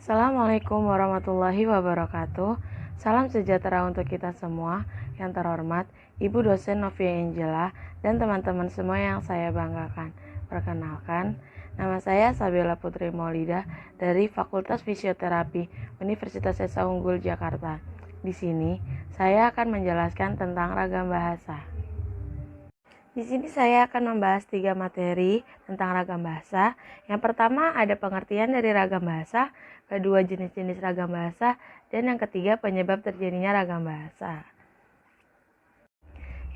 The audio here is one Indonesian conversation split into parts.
Assalamualaikum warahmatullahi wabarakatuh. Salam sejahtera untuk kita semua. Yang terhormat Ibu dosen Novia Angela dan teman-teman semua yang saya banggakan. Perkenalkan, nama saya Sabila Putri Maulida dari Fakultas Fisioterapi Universitas Esa Unggul Jakarta. Di sini saya akan menjelaskan tentang ragam bahasa. Di sini saya akan membahas 3 materi tentang ragam bahasa. Yang pertama ada pengertian dari ragam bahasa, kedua jenis-jenis ragam bahasa, dan yang ketiga penyebab terjadinya ragam bahasa.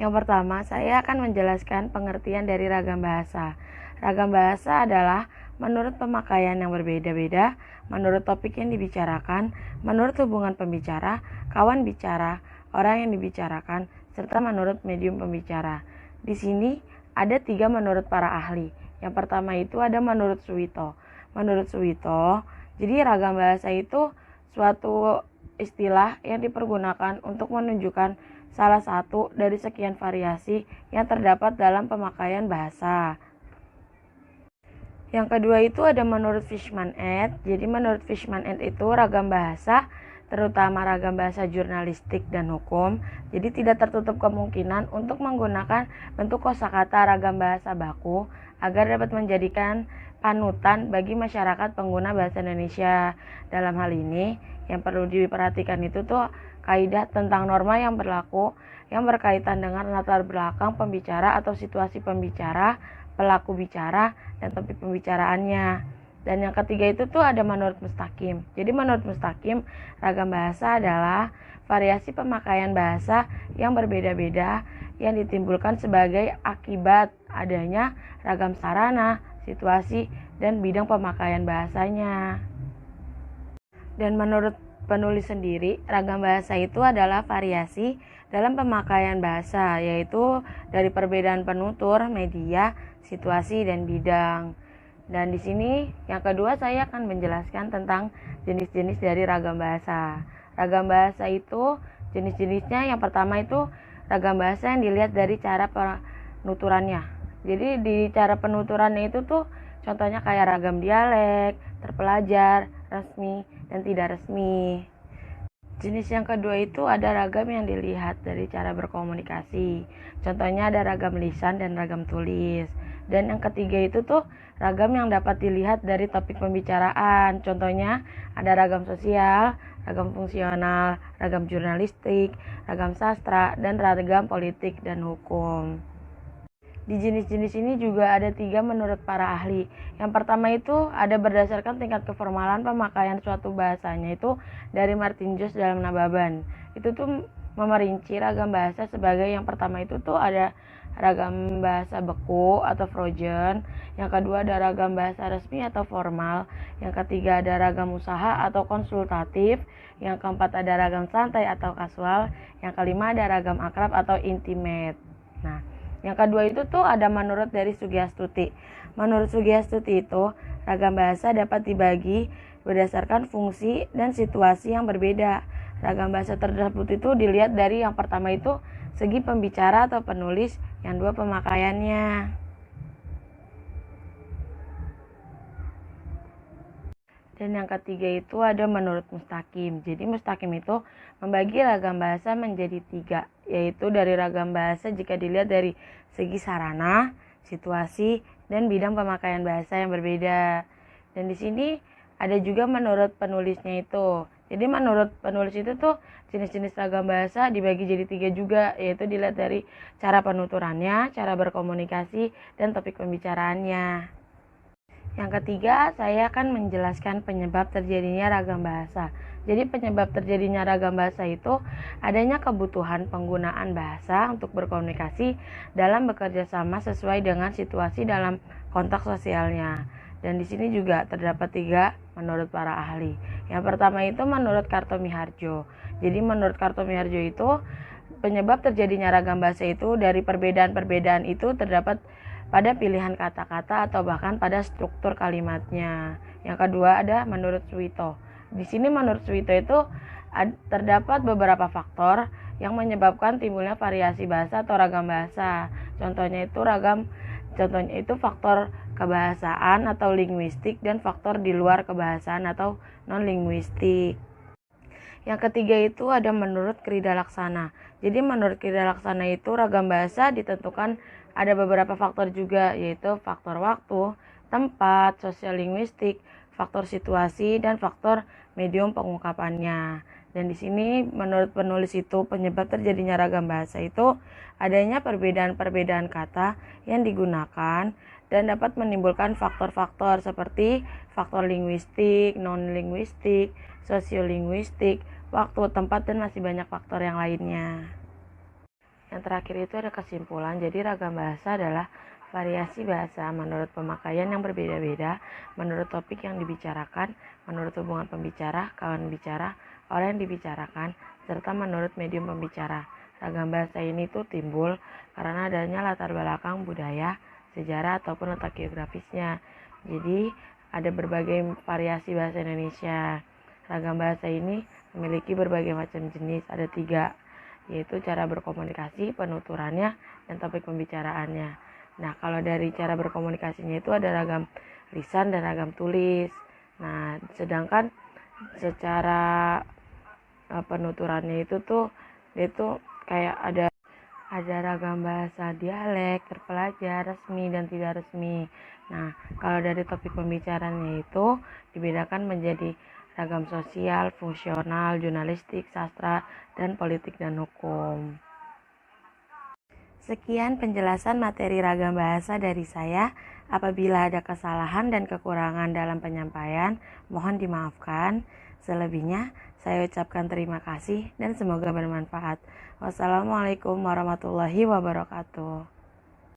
Yang pertama, saya akan menjelaskan pengertian dari ragam bahasa. Ragam bahasa adalah menurut pemakaian yang berbeda-beda, menurut topik yang dibicarakan, menurut hubungan pembicara, kawan bicara, orang yang dibicarakan, serta menurut medium pembicara. Di sini ada 3 menurut para ahli. Yang pertama itu ada menurut Suwito. Menurut Suwito, jadi ragam bahasa itu suatu istilah yang dipergunakan untuk menunjukkan salah satu dari sekian variasi yang terdapat dalam pemakaian bahasa. Yang kedua itu ada menurut Fishman Ed. Jadi menurut Fishman Ed itu ragam bahasa, terutama ragam bahasa jurnalistik dan hukum, jadi tidak tertutup kemungkinan untuk menggunakan bentuk kosakata ragam bahasa baku agar dapat menjadikan panutan bagi masyarakat pengguna bahasa Indonesia. Dalam hal ini, yang perlu diperhatikan itu tuh kaidah tentang norma yang berlaku yang berkaitan dengan latar belakang pembicara atau situasi pembicara, pelaku bicara, dan topik pembicaraannya. Dan yang ketiga itu tuh ada menurut Mustaqim. Jadi menurut Mustaqim, ragam bahasa adalah variasi pemakaian bahasa yang berbeda-beda yang ditimbulkan sebagai akibat adanya ragam sarana, situasi, dan bidang pemakaian bahasanya. Dan menurut penulis sendiri, ragam bahasa itu adalah variasi dalam pemakaian bahasa, yaitu dari perbedaan penutur, media, situasi, dan bidang. Dan di sini yang kedua saya akan menjelaskan tentang jenis-jenis dari ragam bahasa. Ragam bahasa itu jenis-jenisnya yang pertama itu ragam bahasa yang dilihat dari cara penuturannya. Jadi di cara penuturannya itu tuh contohnya kayak ragam dialek, terpelajar, resmi, dan tidak resmi. Jenis yang kedua itu ada ragam yang dilihat dari cara berkomunikasi. Contohnya ada ragam lisan dan ragam tulis. Dan yang ketiga itu tuh ragam yang dapat dilihat dari topik pembicaraan. Contohnya ada ragam sosial, ragam fungsional, ragam jurnalistik, ragam sastra, dan ragam politik dan hukum. Di jenis-jenis ini juga ada 3 menurut para ahli. Yang pertama itu ada berdasarkan tingkat keformalan pemakaian suatu bahasanya itu dari Martin Jones dalam Nababan. Itu tuh memerinci ragam bahasa sebagai yang pertama itu tuh ada ragam bahasa beku atau frozen, yang kedua ada ragam bahasa resmi atau formal, yang ketiga ada ragam usaha atau konsultatif, yang keempat ada ragam santai atau kasual, yang kelima ada ragam akrab atau intimate. Nah, yang kedua itu tuh ada menurut dari Sugiastuti. Menurut Sugiastuti itu ragam bahasa dapat dibagi berdasarkan fungsi dan situasi yang berbeda. Ragam bahasa tersebut itu dilihat dari yang pertama itu segi pembicara atau penulis, yang dua pemakaiannya. Dan yang ketiga itu ada menurut Mustaqim. Jadi Mustaqim itu membagi ragam bahasa menjadi 3, yaitu dari ragam bahasa jika dilihat dari segi sarana, situasi, dan bidang pemakaian bahasa yang berbeda. Dan di sini ada juga menurut penulisnya itu. Jadi menurut penulis itu tuh jenis-jenis ragam bahasa dibagi jadi 3 juga, yaitu dilihat dari cara penuturannya, cara berkomunikasi, dan topik pembicaraannya. Yang ketiga, saya akan menjelaskan penyebab terjadinya ragam bahasa. Jadi penyebab terjadinya ragam bahasa itu adanya kebutuhan penggunaan bahasa untuk berkomunikasi dalam bekerja sama sesuai dengan situasi dalam konteks sosialnya. Dan di sini juga terdapat 3 menurut para ahli. Yang pertama itu menurut Kartomiharjo. Jadi menurut Kartomiharjo itu penyebab terjadinya ragam bahasa itu dari perbedaan-perbedaan itu terdapat pada pilihan kata-kata atau bahkan pada struktur kalimatnya. Yang kedua ada menurut Suwito. Di sini menurut Suwito itu terdapat beberapa faktor yang menyebabkan timbulnya variasi bahasa atau ragam bahasa. Contohnya itu faktor kebahasaan atau linguistik, dan faktor di luar kebahasaan atau non-linguistik. Yang ketiga itu ada menurut Krida Laksana. Jadi menurut Krida Laksana itu ragam bahasa ditentukan ada beberapa faktor juga, yaitu faktor waktu, tempat, sosial linguistik, faktor situasi, dan faktor medium pengungkapannya. Dan di sini menurut penulis itu penyebab terjadinya ragam bahasa itu adanya perbedaan-perbedaan kata yang digunakan dan dapat menimbulkan faktor-faktor seperti faktor linguistik, non-linguistik, sosiolinguistik, waktu, tempat, dan masih banyak faktor yang lainnya. Yang terakhir itu ada kesimpulan. Jadi ragam bahasa adalah variasi bahasa menurut pemakaian yang berbeda-beda, menurut topik yang dibicarakan, menurut hubungan pembicara, kawan bicara, orang yang dibicarakan, serta menurut medium pembicara. Ragam bahasa ini tuh timbul karena adanya latar belakang budaya, sejarah, ataupun letak geografisnya. Jadi ada berbagai variasi bahasa Indonesia. Ragam bahasa ini memiliki berbagai macam jenis, ada 3, yaitu cara berkomunikasi, penuturannya, dan topik pembicaraannya. Nah, kalau dari cara berkomunikasinya itu ada ragam lisan dan ragam tulis. Nah, sedangkan secara penuturannya itu tuh dia tuh kayak ada ragam bahasa dialek, terpelajar, resmi, dan tidak resmi. Nah, kalau dari topik pembicaranya itu dibedakan menjadi ragam sosial, fungsional, jurnalistik, sastra, dan politik dan hukum. Sekian penjelasan materi ragam bahasa dari saya. Apabila ada kesalahan dan kekurangan dalam penyampaian, mohon dimaafkan. Selebihnya, saya ucapkan terima kasih dan semoga bermanfaat. Wassalamualaikum warahmatullahi wabarakatuh.